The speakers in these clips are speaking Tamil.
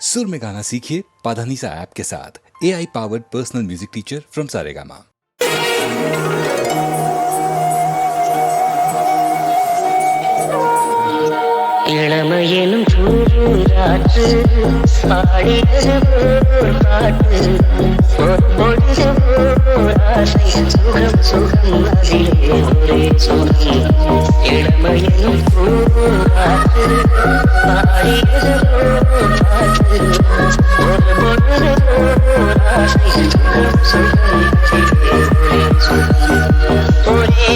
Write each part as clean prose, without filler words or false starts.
सुर में गाना सीखिए पाधानीसा ऐप के साथ। AI powered personal music teacher from Saregama. இளமையெனும் பூங்காற்று பாடியது போர் பாட்டு ஒரு பொழுது போர் ஆசை சுகம் சுகம் அதிலே ஒரே சுகம். இளமையெனும் பூங்காற்று பாடியது போர் பாட்டு ஒரு பொழுது போர் ஆசை சுகம் சுகம் அதிலே ஒரே சுகம். ஒரே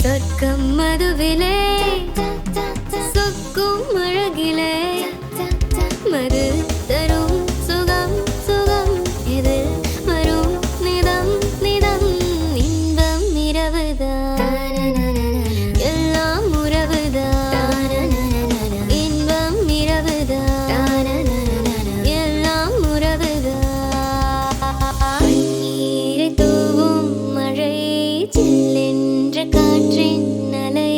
சொர்க்கம் மதுவிலே சொக்கும் அழகிலே மது தரும் சுகம் சுகம் இது வரும் நிதம் நிதம் இன்பம் இரவுதான் எல்லாம் உறவுதான் இன்பம் இரவுதான் எல்லாம் உறவுதான் நீரை தூவும் மழை சில்லென்ற காற்றின் அலை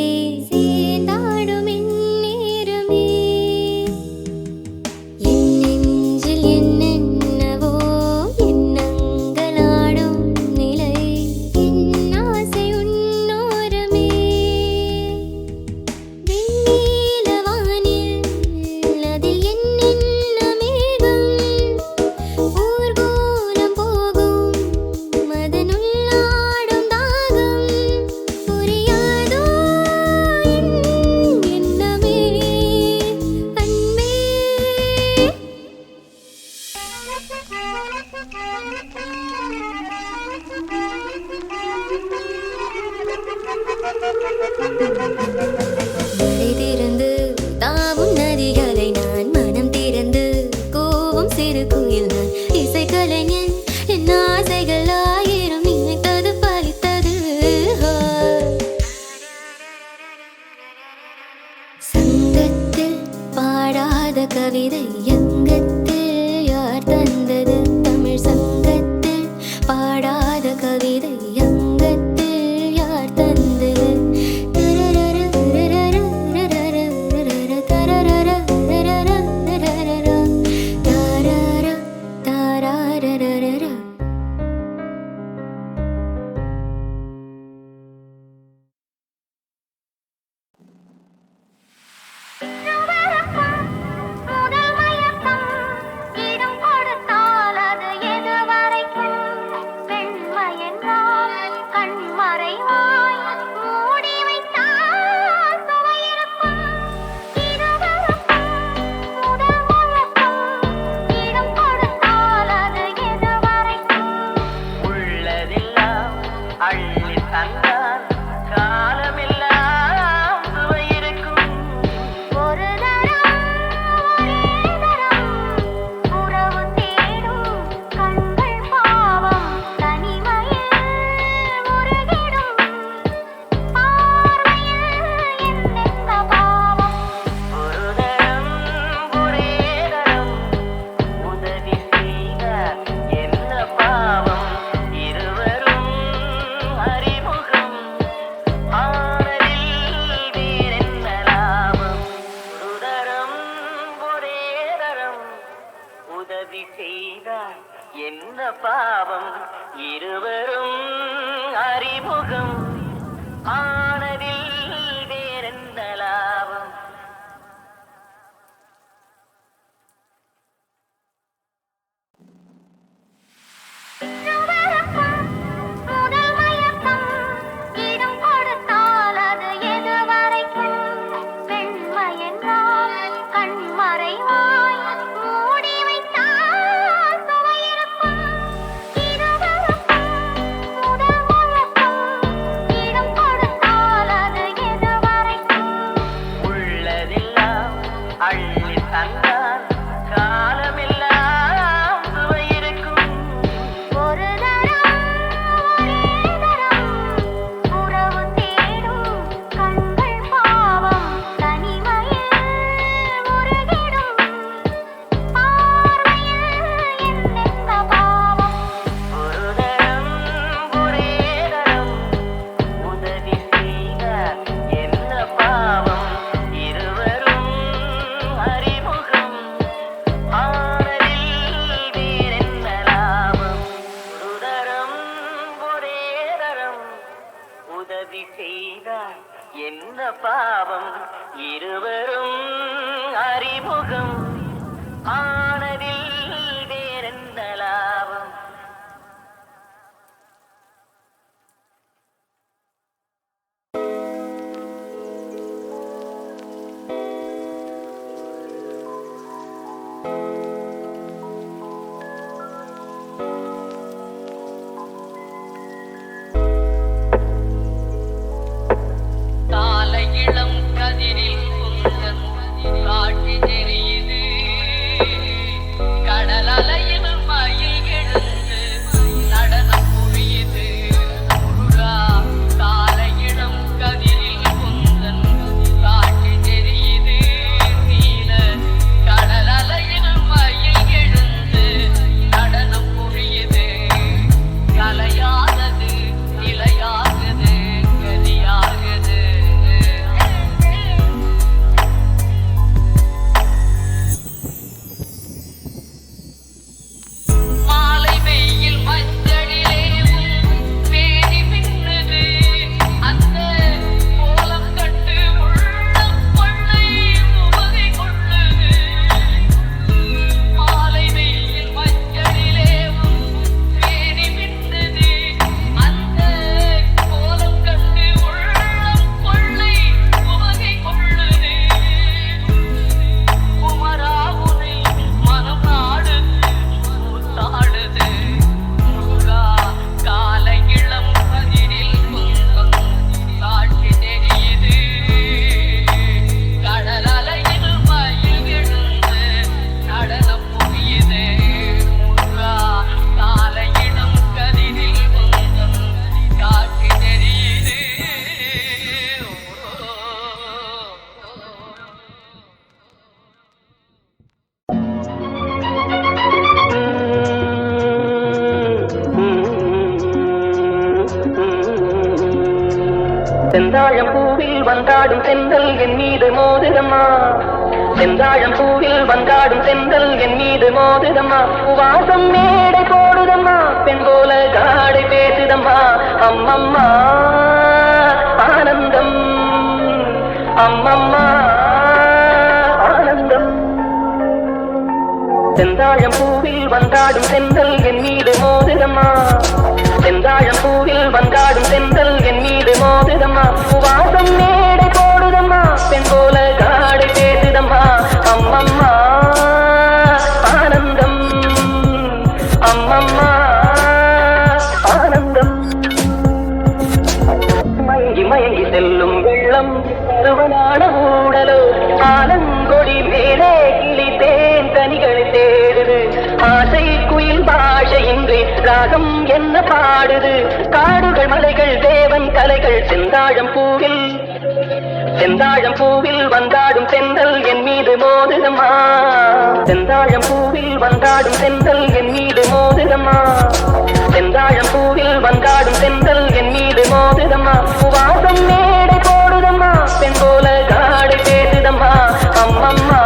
சேர்ந்தாடும் இந்நேரமே என் நெஞ்சில் என்னென்னவோ எண்ணங்களாடும் நிலை என் ஆசை உன்னோரமே வெண்ணில வானில் அதில் என்னென்ன மேகம் ஊர்கோலம் போகும் மதனுள்ளாடும் தாகம் புரியாதோ என் எண்ணமே அன்பே மழை திறந்து தாவும் நதிகளை நான் மனம் திறந்து கோவும் சிறு குயில் நான் இசைக்கலைஞன் என் ஆசைகள் ஆயிரம் நினைத்தது பலித்தது சங்கத்தில் பாடாத கவிதை அங்கத்தில் யார் தந்தது தமிழ் சங்கத்தில் பாடாத கவிதை அங்கத்தில் யார் தந்தது முதல் மயக்கம் இடம் கொடுத்தால் அது எதுவரைக்கும் வெண்மை என்றால் கண்மறைவாய் மூடி வைத்தால் சுவை இருக்கும் இருவருக்கும் முதல் மயக்கம் இடம் கொடுத்தால் அது எதுவரைக்கும் உள்ளதெல்லாம் அள்ளி தந்தால் காலமெல்லாம் சுவை இருக்கும் ஒரு தரம் ஒரே தரம் உறவு தேடும் கண்கள் பாவம் தனிமையில் முருகிடும் பார்வையில் என்னென்ன பாவம் ஒரு தரம் ஒரே தரம் உதவி செய்தால் என்ன பாவம் இருவரும் அறிமுகம் ஆனதில் வேறென்ன லாபம் ஒரு தரம் ஒரே தரம் உதவி செய்தால் என்ன பாவம் இருவரும் அறிமுகம் ஆனதில் வேறென்ன லாபம் இருவருக்கும் முதல் மயக்கம் இடம் கொடுத்தால் அது எதுவரைக்கும் வெண்மை என்றால் கண்மறைவாய் மூடி வைத்தால் சுவை இருக்கும் இருவருக்கும் முதல் மயக்கம் இடம் கொடுத்தால் அது எதுவரைக்கும் உள்ளதெல்லாம் அள்ளி தந்தால் காலமெல்லாம் சுவை இருக்கும் ஒரு தரம் ஒரே தரம் உறவு தேடும் கண்கள் பாவம் தனிமையில் முருகிடும் பார்வையில் என்னென்ன பாவம் ஒரு தரம் ஒரே தரம் உதவி செய்தால் என்ன பாவம் இருவரும் அறிமுகம் ஆனதில் வேறென்ன லாபம் ஒரு தரம் ஒரே தரம் உதவி செய்தால் என்ன பாவம் இருவரும் அறிமுகம் ஆனதில் வேறென்ன லாபம் செந்தாழம் பூவில் வந்தாடும் செந்தல் என் மீது மோதுதம்மா செந்தாழம் பூவில் வந்தாடும் செந்தல் என் மீது மோதுதம்மா வாசம் மேடை போடுதம்மா பெண் போல காடை பேசுதம்மா அம்மம்மா ஆனந்தம் அம்மம்மா ஆனந்தம் செந்தாழம் பூவில் வந்தாடும் செந்தல் என் மீது மோதுதம்மா செந்தாழம் பூவில் வந்தாடும் செந்தல் என் மீது மோதுதம்மா வாசம் மேடை போடுதம்மா பெண் போல காடை பேசுதம்மா அம்மம்மா ஆனந்தம் அம்மம்மா ஆனந்தம் மயங்கி மயங்கி செல்லும் வெள்ளம் பருவனான ஊடலோ ஆலங்கொடி மேலே கிளி தேன் கனிகளை தேடுது ஆசை குயில் பாஷையின்றி ராகம் என்ன பாடுது காடுகள் மலைகள் தேவன் கலைகள் செந்தாழம் பூவில் வந்தாடும் செந்தல் என் மீது மோதுதம்மா செந்தாழம் பூவில் வந்தாடும் செந்தல் என் மீது மோதுதம்மா செந்தாழம் பூவில் வந்தாடும் செந்தல் என் மீது மோதுதம்மா வாசம் மேடை போடுதம்மா பெண் போல காடை பேசுதம்மா அம்மம்மா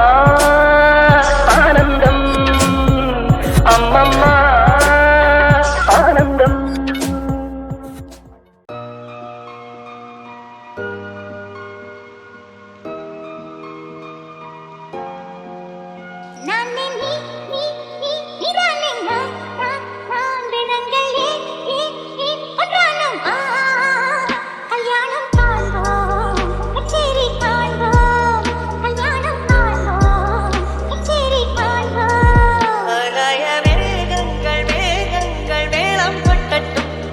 ஆனந்தம் அம்மம்மா ஆனந்தம்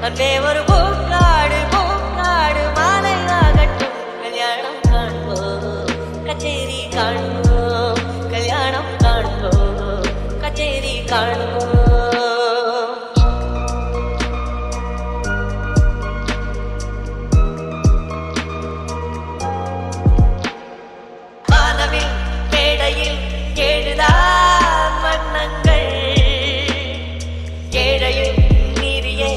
அன்பே ஒரு பூக்காடு பூக்காடு மாலை ஆகட்டும் கல்யாணம் காண்போம் கச்சேரி காண்போம் கல்யாணம் காண்போம் கச்சேரி காண்போம் வானவில் மேடையில் ஏழுதான் வண்ணங்கள் ஏழையில் நீரியே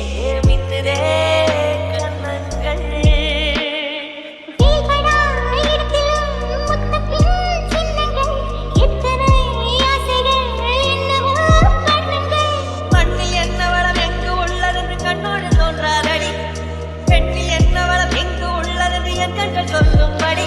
சொல்லும்படி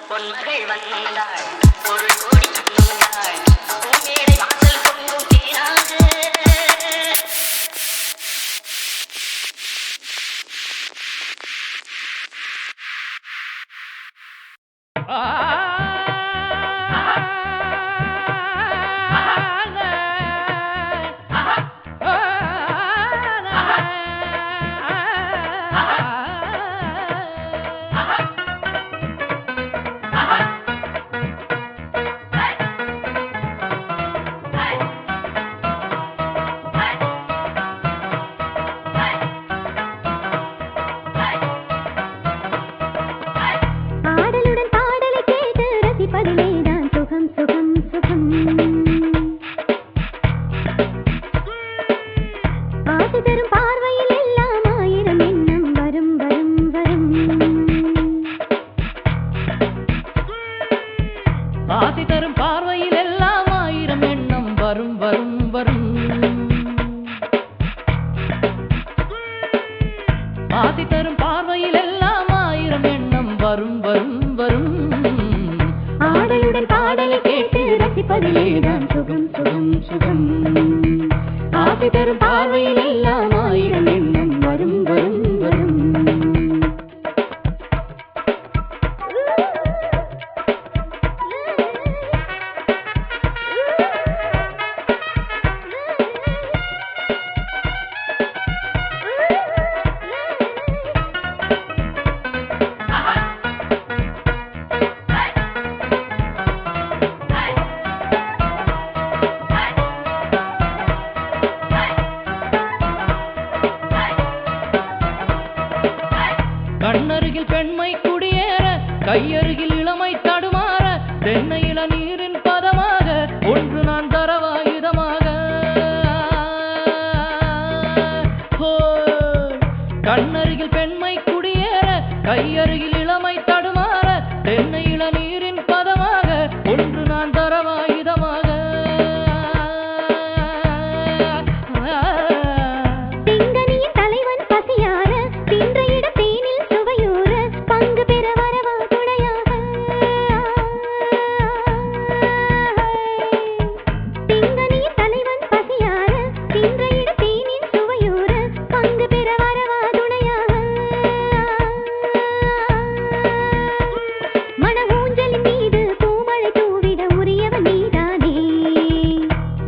பொன்மகள் வந்தாள் ஒரு கோடி தந்தாள் மேடை வாசல் பொங்கும் தேனாக ஆடலுடன் பாடலை கேட்டு ரசிப்பதிலேதான் சுகம் சுகம் சுகம் ஆசை தரும் பார்வையில் எல்லாம் ஆயிரம் எண்ணம் வரும் வரும் வரும் ஆசை தரும் பார்வையில் எல்லாம் ஆயிரம் எண்ணம் வரும் வரும் வரும் ஆசை தரும் பார்வையில் எல்லாம் ஆயிரம் எண்ணம் வரும் வரும் வரும் ஆடலுடன் பாடலை கேட்டு ரசிப்பதிலேதான் சுகம் சுகம் சுகம் ஆசை தரும் பார்வையில் எல்லாம் ஆயிரம் எண்ணம் வரும் வரும் வரும் கண்ணருகில் பெண்மை குடியேற கையருகில் இளமை தடுமாற தென்னை இளநீரின் பதமாக ஒன்று நான் தரவாயுதமாக கண்ணருகில் பெண்மை குடியேற கையருகில் இளமை தடுமாற தென்னை இளநீரின் பதமாக ஒன்று நான் தரவாயுதமாக திங்கனியின் தலைவன் பசியார தின்ற இட தேனில் சுவையூற பங்கு பெற வரவா துணையாக திங்கனியின் தலைவன் பசியார தின்ற இட தேனில் சுவையூற பங்கு பெற வரவா துணையாக மன ஊஞ்சலின் மீது பூமழை தூவிட உரியவன் நீதானே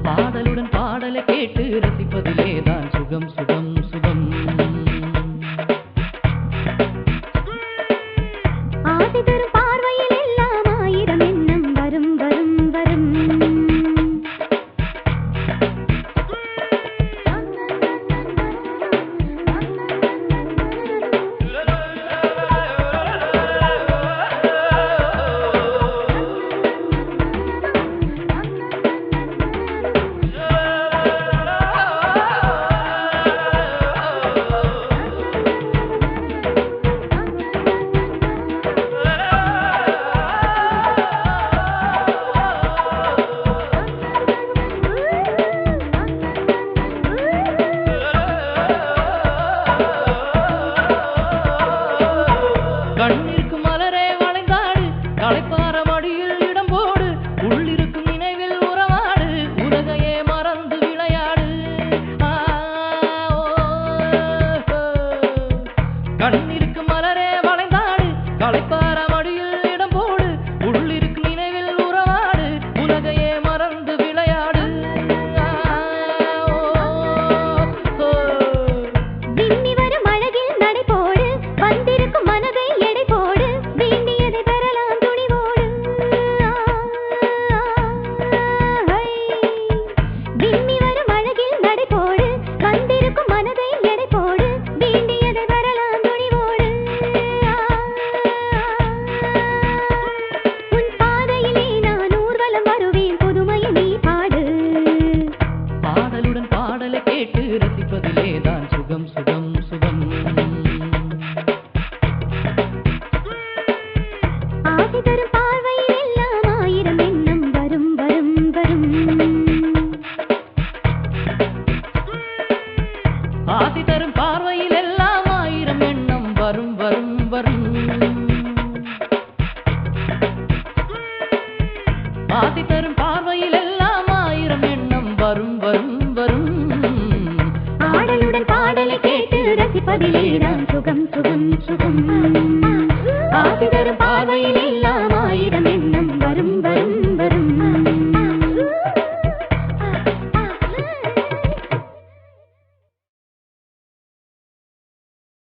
பாடலுடன் பாடலை கேட்டு ரசிப்பதிலேதான் சுகம் சுகம் சுகம் ஆசை தரும் பார்வையில் எல்லாம் ஆயிரம் எண்ணம் வரும் வரும் வரும் கண்ணிற்கு மலரே வளைந்தாடு களைப்பார மடியில் இடம் போடு உள்ளிருக்கும் நினைவில் உறவாடு உலகையே மறந்து விளையாடு கண்ணிற்கு மலரே வளைந்தாடு களைப்பார மடியில் இடம் போடு உள்ளிருக்கும் நினைவில் உறவாடு உலகையே மறந்து விளையாடு விம்மி வரும் அழகில் நடை போடு வந்திருக்கும் மனதை எடை போடு வேண்டியதை பெறலாம் துணிவோடு விம்மி வரும் அழகில் நடை போடு வந்திருக்கும் மனதை எடை போடு வேண்டியதை பெறலாம் துணிவோடு உன் பாதையிலே நான் ஊர்வலம் வருவேன் புதுமையை நீ பாடு பாடலுடன் பாடலை கேட்டு ரசிப்பதிலேதான் சுகம் சுகம் சுகம் ஆசை தரும் பார்வையில் எல்லாம் ஆயிரம் எண்ணம் வரும் வரும் வரும் ஆசை தரும் பார்வையில் எல்லாம் ஆயிரம் எண்ணம் வரும் வரும் வரும் ஆசை தரும் பார்வையில் எல்லாம் ஆயிரம் அதிலேதான் சுகம் சுகம் சுகம் ஆசை தரும் பார்வையில் எல்லாம்